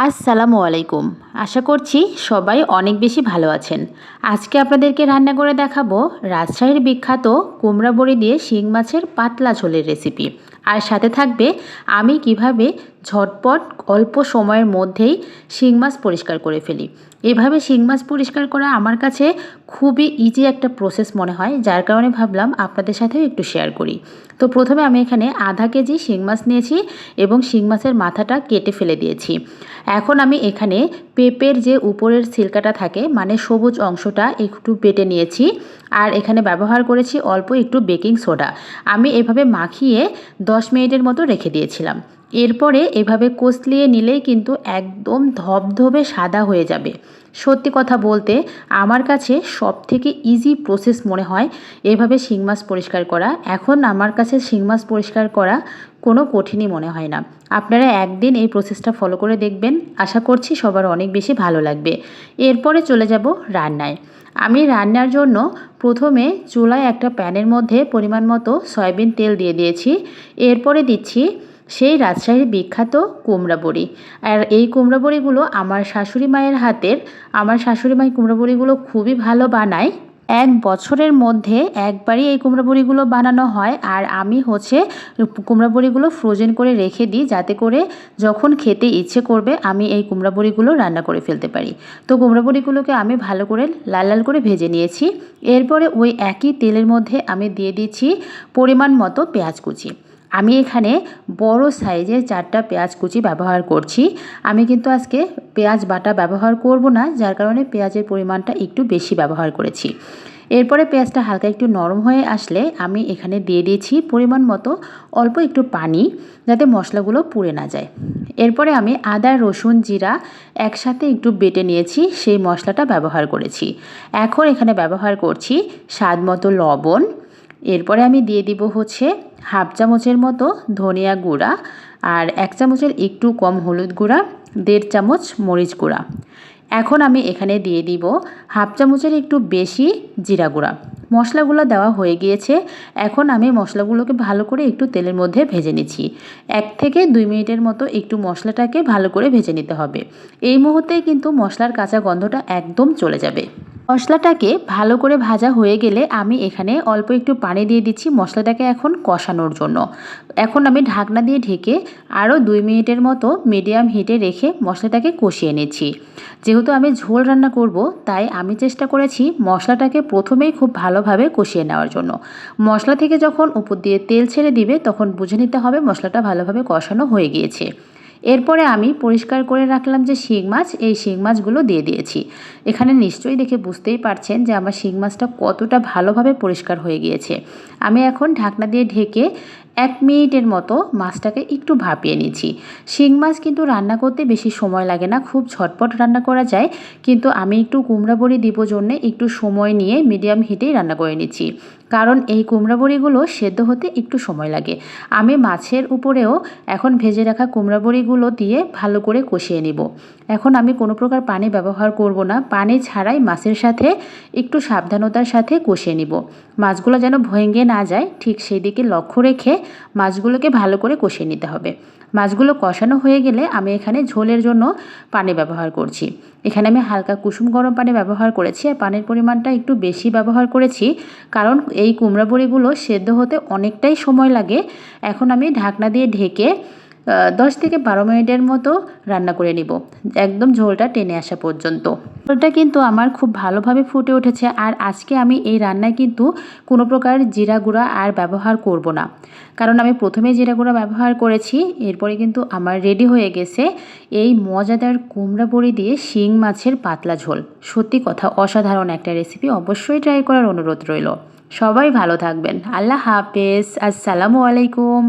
আসসালামু আলাইকুম। আশা করছি সবাই অনেক বেশি ভালো আছেন। আজকে আপনাদেরকে রান্না করে দেখাবো রাজশাহীর বিখ্যাত কুমড়া বড়ি দিয়ে শিং মাছের পাতলা ঝোলের রেসিপি। আর সাথে থাকবে আমি কিভাবে ঝটপট অল্প সময়ের মধ্যেই শিং মাছ পরিষ্কার করে ফেলি। এভাবে শিং মাছ পরিষ্কার করা আমার কাছে খুবই ইজি একটা প্রসেস মনে হয়, যার কারণে ভাবলাম আপনাদের সাথেও একটু শেয়ার করি। তো প্রথমে আমি এখানে আধা কেজি শিং মাছ নিয়েছি এবং শিং মাছের মাথাটা কেটে ফেলে দিয়েছি। এখন আমি এখানে পেঁপের যে উপরের ছিলকাটা থাকে, মানে সবুজ অংশটা একটু বেটে নিয়েছি। আর এখানে ব্যবহার করেছি অল্প একটু বেকিং সোডা। আমি এভাবে মাখিয়ে 10 মিনিটের মতো রেখে দিয়েছিলাম। এরপরে এভাবে কষলিয়ে নিলেই কিন্তু একদম ধবধবে সাদা হয়ে যাবে। সত্যি কথা বলতে আমার কাছে সবথেকে ইজি প্রসেস মনে হয় এভাবে শিং মাছ পরিষ্কার করা। এখন আমার কাছে শিং মাছ পরিষ্কার করা কোনো কঠিনই মনে হয় না। আপনারা একদিন এই প্রসেসটা ফলো করে দেখবেন, আশা করছি সবার অনেক বেশি ভালো লাগবে। এরপরে চলে যাব রান্নায়। আমি রান্নার জন্য প্রথমে চুলায় একটা প্যানের মধ্যে পরিমাণ মতো সয়াবিন তেল দিয়ে দিয়েছি। এরপরে দিচ্ছি সেই রাজশাহীর বিখ্যাত কুমড়া বড়ি। আর এই কুমড়া বড়িগুলো আমার শাশুড়ি মায়ের হাতের। আমার শাশুড়ি মাই কুমড়া বড়িগুলো খুবই ভালো বানায়। 1 বছরের মধ্যে একবারই এই কুমড়া বড়িগুলো বানানো হয়। আর আমি কুমড়া বড়িগুলো ফ্রোজেন করে রেখে দিই, যাতে করে যখন খেতে ইচ্ছে করবে আমি এই কুমড়া বড়িগুলো রান্না করে ফেলতে পারি। তো কুমড়া বড়িগুলোকে আমি ভালো করে লাল লাল করে ভেজে নিয়েছি। এরপরে ওই একই তেলের মধ্যে আমি দিয়ে দিচ্ছি পরিমাণ মতো পেঁয়াজ কুচি। আমি এখানে বড় সাইজের 4টা পেঁয়াজ কুচি ব্যবহার করছি। আমি কিন্তু আজকে পেঁয়াজ বাটা ব্যবহার করব না, যার কারণে পেঁয়াজের পরিমাণটা একটু বেশি ব্যবহার করেছি। এরপরে পেঁয়াজটা হালকা একটু নরম হয়ে আসলে আমি এখানে দিয়ে দিয়েছি পরিমাণ মতো অল্প একটু পানি, যাতে মশলাগুলো পুড়ে না যায়। এরপরে আমি আদা, রসুন, জিরা একসাথে একটু বেটে নিয়েছি, সেই মশলাটা ব্যবহার করেছি। এখন এখানে ব্যবহার করছি স্বাদ মতো লবণ। এরপরে আমি দিয়ে দিব হাফ চামচের মতো ধনিয়া গুঁড়া, আর 1 চামচের একটু কম হলুদ গুঁড়া, 1.5 চামচ মরিচ গুঁড়া। এখন আমি এখানে দিয়ে দিব হাফ চামচের একটু বেশি জিরা গুঁড়া। মশলাগুলো দেওয়া হয়ে গিয়েছে। এখন আমি মশলাগুলোকে ভালো করে একটু তেলের মধ্যে ভেজে নিচ্ছি। 1 থেকে 2 মিনিটের মতো একটু মশলাটাকে ভালো করে ভেজে নিতে হবে। এই মুহূর্তেই কিন্তু মশলার কাঁচা গন্ধটা একদম চলে যাবে। মশলাটাকে ভালো করে ভাজা হয়ে গেলে আমি এখানে অল্প একটু পানি দিয়ে দিচ্ছি মশলাটাকে এখন কষানোর জন্য। এখন আমি ঢাকনা দিয়ে ঢেকে আরও 2 মিনিটের মতো মিডিয়াম হিটে রেখে মশলাটাকে কষিয়ে নিচ্ছি। যেহেতু আমি ঝোল রান্না করব, তাই আমি চেষ্টা করেছি মশলাটাকে প্রথমেই খুব ভালোভাবে কষিয়ে নেওয়ার জন্য। মশলা থেকে যখন উপর দিয়ে তেল ছেড়ে দিবে, তখন বুঝে নিতে হবে মশলাটা ভালোভাবে কষানো হয়ে গিয়েছে। এরপরে আমি পরিষ্কার করে রাখলাম যে শিং মাছ, এই শিং মাছগুলো দিয়ে দিয়েছি। এখানে নিশ্চয়ই দেখে বুঝতেই পারছেন যে আমার শিং মাছটা কতটা ভালোভাবে পরিষ্কার হয়ে গিয়েছে। আমি এখন ঢাকনা দিয়ে ঢেকে 1 মিনিটের মতো মাছটাকে একটু ভাপিয়ে নিচ্ছি। শিং মাছ কিন্তু রান্না করতে বেশি সময় লাগে না, খুব ঝটপট রান্না করা যায়। কিন্তু আমি একটু কুমড়া বড়ি দিব জন্যে একটু সময় নিয়ে মিডিয়াম হিটেই রান্না করে নিচ্ছি, কারণ এই কুমড়া বড়িগুলো সেদ্ধ হতে একটু সময় লাগে। আমি মাছের উপরেও এখন ভেজে রাখা কুমড়া বড়িগুলো দিয়ে ভালো করে কষিয়ে নিব। এখন আমি কোনো প্রকার পানি ব্যবহার করব না, পানি ছাড়াই মাছের সাথে একটু সাবধানতার সাথে কষিয়ে নিব। মাছগুলো যেন ভেঙে না যায়, ঠিক সেই দিকে লক্ষ্য রেখে মাছগুলোকে ভালো করে কষিয়ে নিতে হবে। মাছগুলো কষানো হয়ে গেলে আমি এখানে ঝোলের জন্য পানি ব্যবহার করছি। এখানে আমি হালকা কুসুম গরম পানি ব্যবহার করেছি, আর পানির পরিমাণটা একটু বেশি ব্যবহার করেছি, কারণ এই কুমড়া বড়িগুলো সেদ্ধ হতে অনেকটাই সময় লাগে। এখন আমি ঢাকনা দিয়ে ঢেকে 10 থেকে 12 মিনিটের মতো রান্না করে নিব, একদম ঝোলটা টেনে আসা পর্যন্ত। ঝোলটা কিন্তু আমার খুব ভালোভাবে ফুটে উঠেছে। আর আজকে আমি এই রান্নায় কিন্তু কোনো প্রকার জিরা গুঁড়া আর ব্যবহার করব না, কারণ আমি প্রথমে জিরা গুঁড়া ব্যবহার করেছি। এরপরে কিন্তু আমার রেডি হয়ে গেছে এই মজাদার কুমড়া বড়ি দিয়ে শিং মাছের পাতলা ঝোল। সত্যি কথা অসাধারণ একটা রেসিপি, অবশ্যই ট্রাই করার অনুরোধ রইল। সবাই ভালো থাকবেন। আল্লাহ হাফেজ। আসসালামু আলাইকুম।